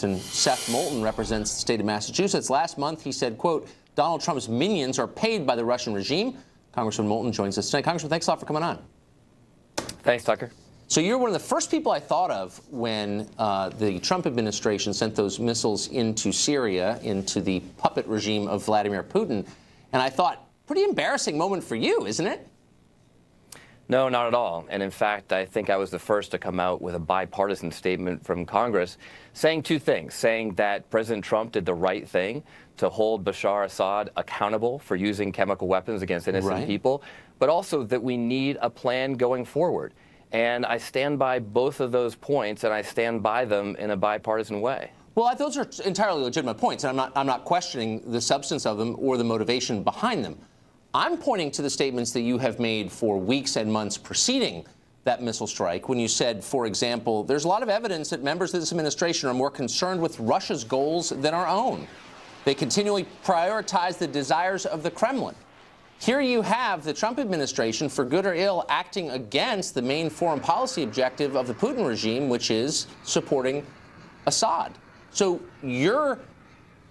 And Seth Moulton represents the state of Massachusetts. Last month, he said, quote, Donald Trump's minions are paid by the Russian regime. Congressman Moulton joins us tonight. Congressman, thanks a lot for coming on. Thanks, Tucker. So you're one of the first people I thought of when the Trump administration sent those missiles into Syria, into the puppet regime of Vladimir Putin. And I thought, pretty embarrassing moment for you, isn't it? No, not at all. And in fact, I think I was the first to come out with a bipartisan statement from Congress saying two things, saying that President Trump did the right thing to hold Bashar Assad accountable for using chemical weapons against innocent people, but also that we need a plan going forward. And I stand by both of those points, and I stand by them in a bipartisan way. Well, those are entirely legitimate points, and I'm not questioning the substance of them or the motivation behind them. I'm pointing to the statements that you have made for weeks and months preceding that missile strike when you said, for example, there's a lot of evidence that members of this administration are more concerned with Russia's goals than our own. They continually prioritize the desires of the Kremlin. Here you have the Trump administration, for good or ill, acting against the main foreign policy objective of the Putin regime, which is supporting Assad. So your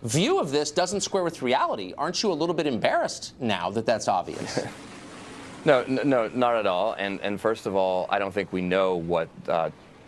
view of this doesn't square with reality. Aren't you a little bit embarrassed now that that's obvious? No, not at all. And first of all, I don't think we know what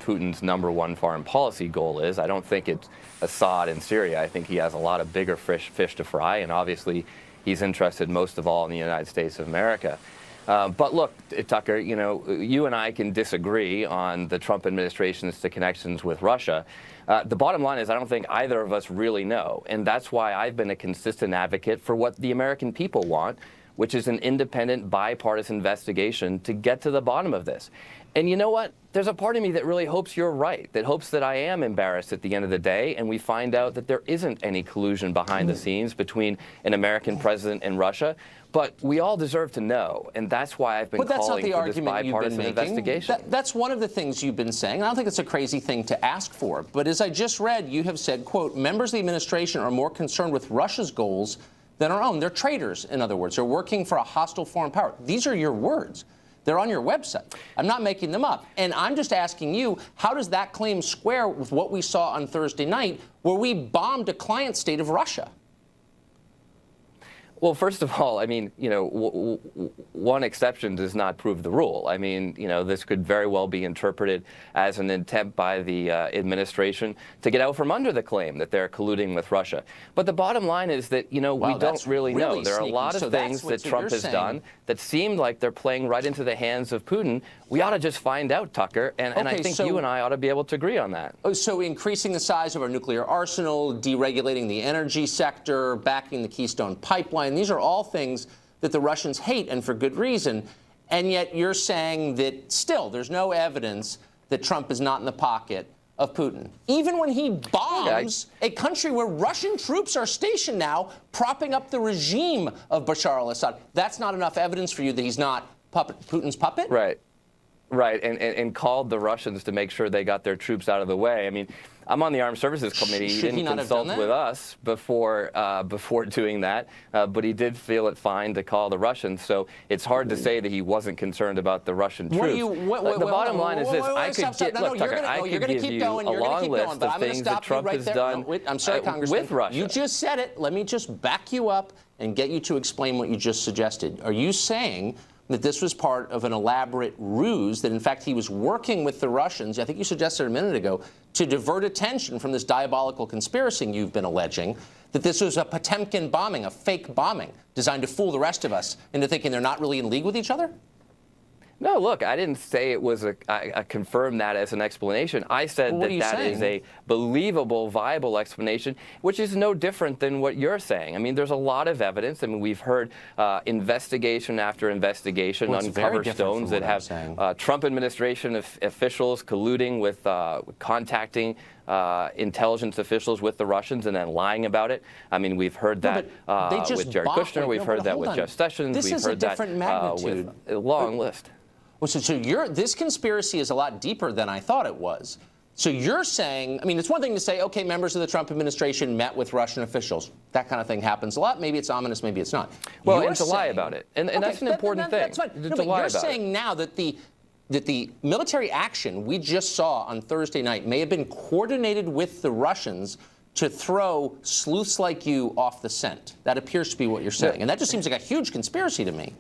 Putin's #1 foreign policy goal is. I don't think it's Assad in Syria. I think he has a lot of bigger fish to fry, and obviously he's interested most of all in the United States of America. But look, Tucker, you and I can disagree on the Trump administration's connections with Russia. The bottom line is I don't think either of us really know. And that's why I've been a consistent advocate for what the American people want, which is an independent, bipartisan investigation to get to the bottom of this. And you know what? There's a part of me that really hopes you're right, that hopes that I am embarrassed at the end of the day, and we find out that there isn't any collusion behind the scenes between an American president and Russia. But we all deserve to know, and that's why I've been calling for this bipartisan investigation. That's one of the things you've been saying. I don't think it's a crazy thing to ask for. But as I just read, you have said, quote, members of the administration are more concerned with Russia's goals than our own. They're traitors, in other words. They're working for a hostile foreign power. These are your words. They're on your website. I'm not making them up. And I'm just asking you, how does that claim square with what we saw on Thursday night, where we bombed a client state of Russia? Well, first of all, I mean, one exception does not prove the rule. I mean, this could very well be interpreted as an attempt by the administration to get out from under the claim that they're colluding with Russia. But the bottom line is that, we don't really know. There are a lot of things that Trump has done that seem like they're playing right into the hands of Putin. We ought to just find out, Tucker, and I think you and I ought to be able to agree on that. So increasing the size of our nuclear arsenal, deregulating the energy sector, backing the Keystone Pipeline, these are all things that the Russians hate, and for good reason. And yet you're saying that still there's no evidence that Trump is not in the pocket of Putin, even when he bombs a country where Russian troops are stationed now, propping up the regime of Bashar al-Assad. That's not enough evidence for you that he's not Putin's puppet? Right. And called the Russians to make sure they got their troops out of the way. I mean, I'm on the Armed Services Committee. He didn't consult with us before doing that, but he did feel it fine to call the Russians. So it's hard to say that he wasn't concerned about the Russian troops. The bottom line is this: I could give you a long list of things that Trump has done I'm sorry, Congressman, with Russia. You just said it. Let me just back you up and get you to explain what you just suggested. Are you saying that this was part of an elaborate ruse, that in fact he was working with the Russians, I think you suggested a minute ago, to divert attention from this diabolical conspiracy you've been alleging, that this was a Potemkin bombing, a fake bombing, designed to fool the rest of us into thinking they're not really in league with each other? No, look, I didn't say it was I confirmed that as an explanation. I said that is a believable, viable explanation, which is no different than what you're saying. I mean, there's a lot of evidence. I mean, we've heard investigation after investigation, uncover stones that have Trump administration officials colluding with contacting intelligence officials with the Russians and then lying about it. I mean, we've heard that with Jared Kushner. We've heard that with Jeff Sessions. We've heard that with a long list. Well, so this conspiracy is a lot deeper than I thought it was. So you're saying, I mean, it's one thing to say, okay, members of the Trump administration met with Russian officials. That kind of thing happens a lot. Maybe it's ominous, maybe it's not. Well, and to lie about it. And that's an important thing. That's fine. No, but you're saying now that the that the military action we just saw on Thursday night may have been coordinated with the Russians to throw sleuths like you off the scent. That appears to be what you're saying. And that just seems like a huge conspiracy to me.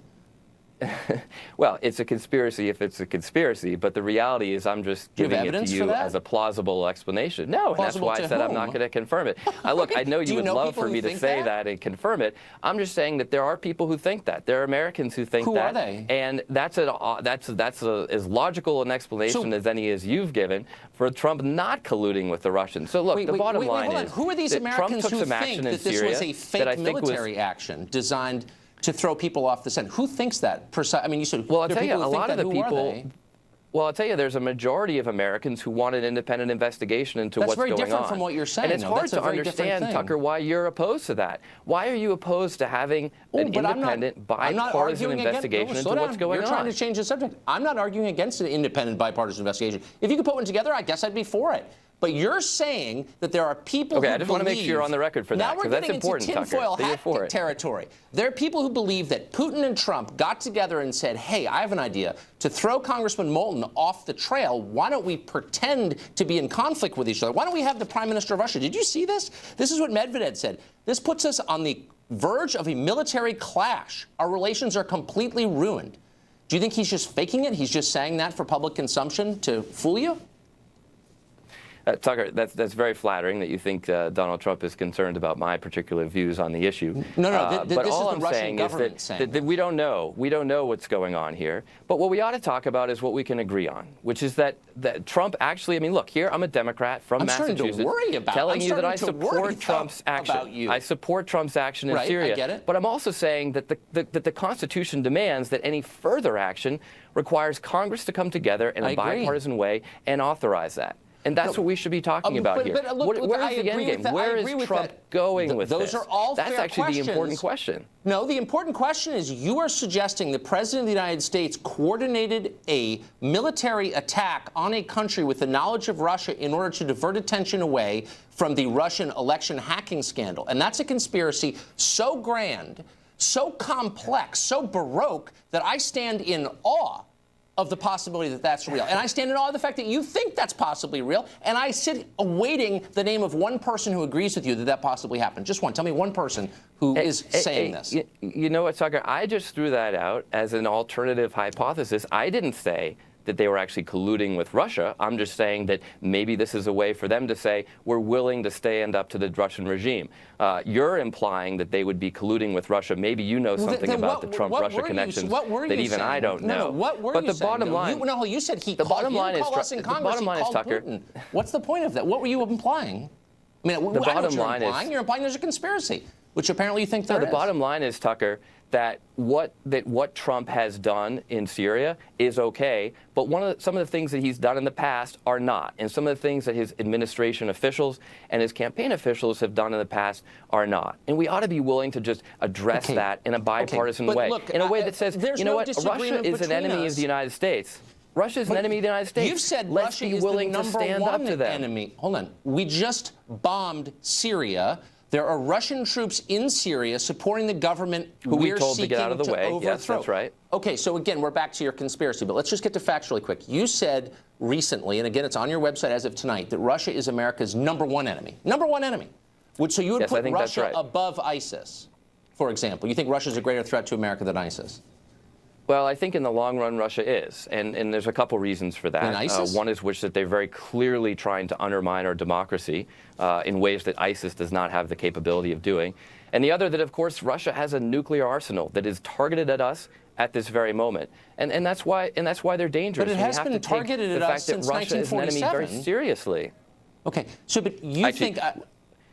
Well, it's a conspiracy if it's a conspiracy, but the reality is I'm just giving it to you as a plausible explanation. No, and that's why I said I'm not going to confirm it. Look, I know you would love for me to say that and confirm it. I'm just saying that there are people who think that. There are Americans who think that. Who are they? And that's as logical an explanation as any as you've given for Trump not colluding with the Russians. So look, the bottom line is who are these Americans who think that this was a fake military action designed to throw people off the scent? Who thinks that? I mean, you said, well, I'll tell you, a lot of the people. Well, I'll tell you, there's a majority of Americans who want an independent investigation into what's going on. That's very different from what you're saying. And it's hard to understand, Tucker, why you're opposed to that. Why are you opposed to having an independent, bipartisan investigation into what's going on? You're trying to change the subject. I'm not arguing against an independent, bipartisan investigation. If you could put one together, I guess I'd be for it. But you're saying that there are people who believe... I just want to make sure you're on the record for that, because that's important, Tucker. Now we're getting into tinfoil hat territory. There are people who believe that Putin and Trump got together and said, hey, I have an idea. To throw Congressman Moulton off the trail, why don't we pretend to be in conflict with each other? Why don't we have the Prime Minister of Russia? Did you see this? This is what Medvedev said. This puts us on the verge of a military clash. Our relations are completely ruined. Do you think he's just faking it? He's just saying that for public consumption to fool you? Tucker, that's very flattering that you think Donald Trump is concerned about my particular views on the issue. No, but this all is the I'm Russian saying government is saying that we don't know. We don't know what's going on here. But what we ought to talk about is what we can agree on, which is that Trump actually, I mean, look, here I'm a Democrat from Massachusetts telling you that I support Trump's action. I support Trump's action in Syria. I get it. But I'm also saying that the Constitution demands that any further action requires Congress to come together in a bipartisan way and authorize that. And that's what we should be talking about here. Look, where's the end game? Where is Trump going with this? Those are all fair questions. That's actually the important question. No, the important question is you are suggesting the President of the United States coordinated a military attack on a country with the knowledge of Russia in order to divert attention away from the Russian election hacking scandal. And that's a conspiracy so grand, so complex, so baroque that I stand in awe of the possibility that that's real. And I stand in awe of the fact that you think that's possibly real, and I sit awaiting the name of one person who agrees with you that that possibly happened. Just one. Tell me one person who is saying this. You know what, Tucker? I just threw that out as an alternative hypothesis. I didn't say that they were actually colluding with Russia. I'm just saying that maybe this is a way for them to say we're willing to stand up to the Russian regime. You're implying that they would be colluding with Russia. Maybe you know something about the Trump-Russia connections that even I don't know. But the bottom line, you said he called us in Congress. He called Putin. What's the point of that? What were you implying? I mean, the bottom line is you're implying there's a conspiracy, which apparently you think there is. The bottom line is, Tucker, that what Trump has done in Syria is okay, but some of the things that he's done in the past are not, and some of the things that his administration officials and his campaign officials have done in the past are not. And we ought to be willing to just address that in a bipartisan way, in a way that says, you know what, Russia is an enemy of the United States. Russia is an enemy of the United States. You've said Let's Russia be is willing the to stand up to them. enemy. Hold on. We just bombed Syria. There are Russian troops in Syria supporting the government who we told to get out of the way. Overthrow. Yes, that's right. Okay, so again, we're back to your conspiracy, but let's just get to facts really quick. You said recently, and again, it's on your website as of tonight, that Russia is America's #1 enemy. #1 enemy. So you would put Russia above ISIS, for example. You think Russia is a greater threat to America than ISIS? Well, I think in the long run, Russia is. And there's a couple reasons for that. One is that they're very clearly trying to undermine our democracy in ways that ISIS does not have the capability of doing. And the other that, of course, Russia has a nuclear arsenal that is targeted at us at this very moment. And that's why they're dangerous. But it has been targeted at us since 1947. The fact that Russia is an enemy very seriously. Okay. So, but you think...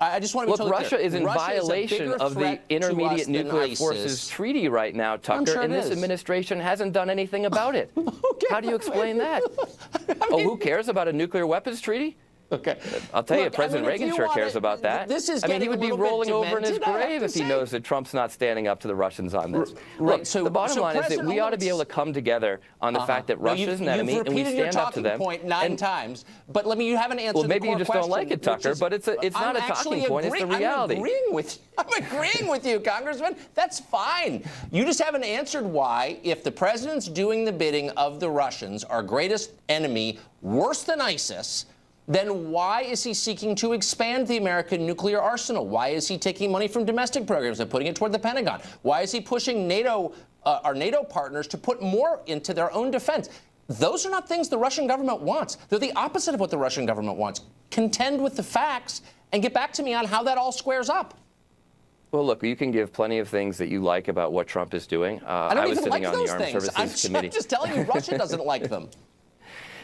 I just want to be totally Russia is in violation of the Intermediate Nuclear Forces Treaty right now, Tucker, and this administration hasn't done anything about it. How do you explain that? Who cares about a nuclear weapons treaty? Okay. I'll tell you, Look, President if Reagan you sure want cares about that. This is I mean, he getting would a be little bit rolling over in his demented, I have grave to if he say. knows that Trump's not standing up to the Russians on this. Right. Look, So the bottom line is that President we ought to be able to Olmert- come together on the fact that Russia is an enemy, you've and we repeated your stand up to talking them. point 9 times, but you haven't answered Well, maybe the you core just don't like question, it, Tucker, which is- but it's not a talking point, it's the reality. I'm agreeing with you, Congressman. That's fine. You just haven't answered why, if the president's doing the bidding of the Russians, our greatest enemy, worse than ISIS, then why is he seeking to expand the American nuclear arsenal? Why is he taking money from domestic programs and putting it toward the Pentagon? Why is he pushing NATO, our NATO partners, to put more into their own defense? Those are not things the Russian government wants. They're the opposite of what the Russian government wants. Contend with the facts and get back to me on how that all squares up. Well, look, you can give plenty of things that you like about what Trump is doing. I don't was even sitting like on the those Armed things. Services Committee. I'm just telling you, Russia doesn't like them.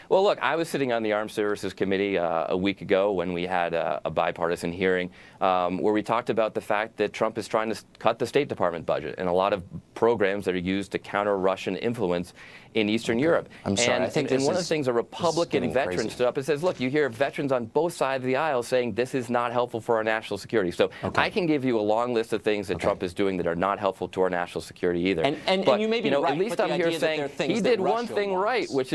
Well, look, I was sitting on the Armed Services Committee a week ago when we had a bipartisan hearing where we talked about the fact that Trump is trying to cut the State Department budget and a lot of programs that are used to counter Russian influence in Eastern Europe. I'm sorry. I think and one of the is things a Republican veteran crazy. stood up and says, look, you hear veterans on both sides of the aisle saying this is not helpful for our national security. So I can give you a long list of things that Trump is doing that are not helpful to our national security either. And you may be right, at least but the I'm here idea that saying there are things he that did one Russia thing right, wants.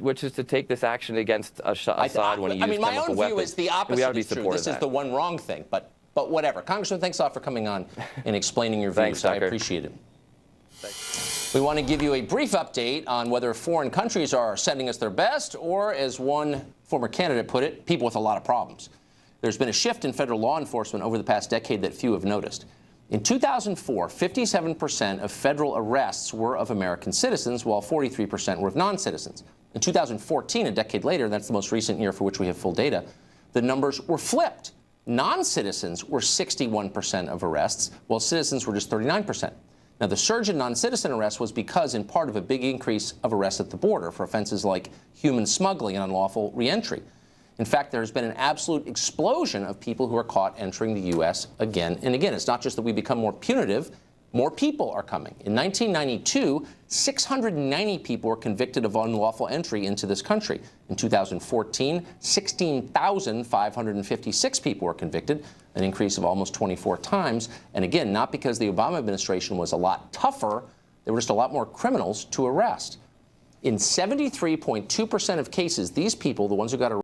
which is to take this action against Assad when he used my chemical own weapons. view is the And opposite we ought to be is true. supportive This of is that. the one wrong thing, but whatever. Congressman, thanks a lot for coming on and explaining your views. Thanks, I Tucker. appreciate it. We want to give you a brief update on whether foreign countries are sending us their best or, as one former candidate put it, people with a lot of problems. There's been a shift in federal law enforcement over the past decade that few have noticed. In 2004, 57% of federal arrests were of American citizens, while 43% were of non-citizens. In 2014, a decade later, that's the most recent year for which we have full data, the numbers were flipped. Non-citizens were 61% of arrests, while citizens were just 39%. Now, the surge in non-citizen arrests was because, in part, of a big increase of arrests at the border for offenses like human smuggling and unlawful reentry. In fact, there's been an absolute explosion of people who are caught entering the U.S. again and again. It's not just that we become more punitive. More people are coming. In 1992, 690 people were convicted of unlawful entry into this country. In 2014, 16,556 people were convicted, an increase of almost 24 times. And again, not because the Obama administration was a lot tougher, there were just a lot more criminals to arrest. In 73.2% of cases, these people, the ones who got arrested,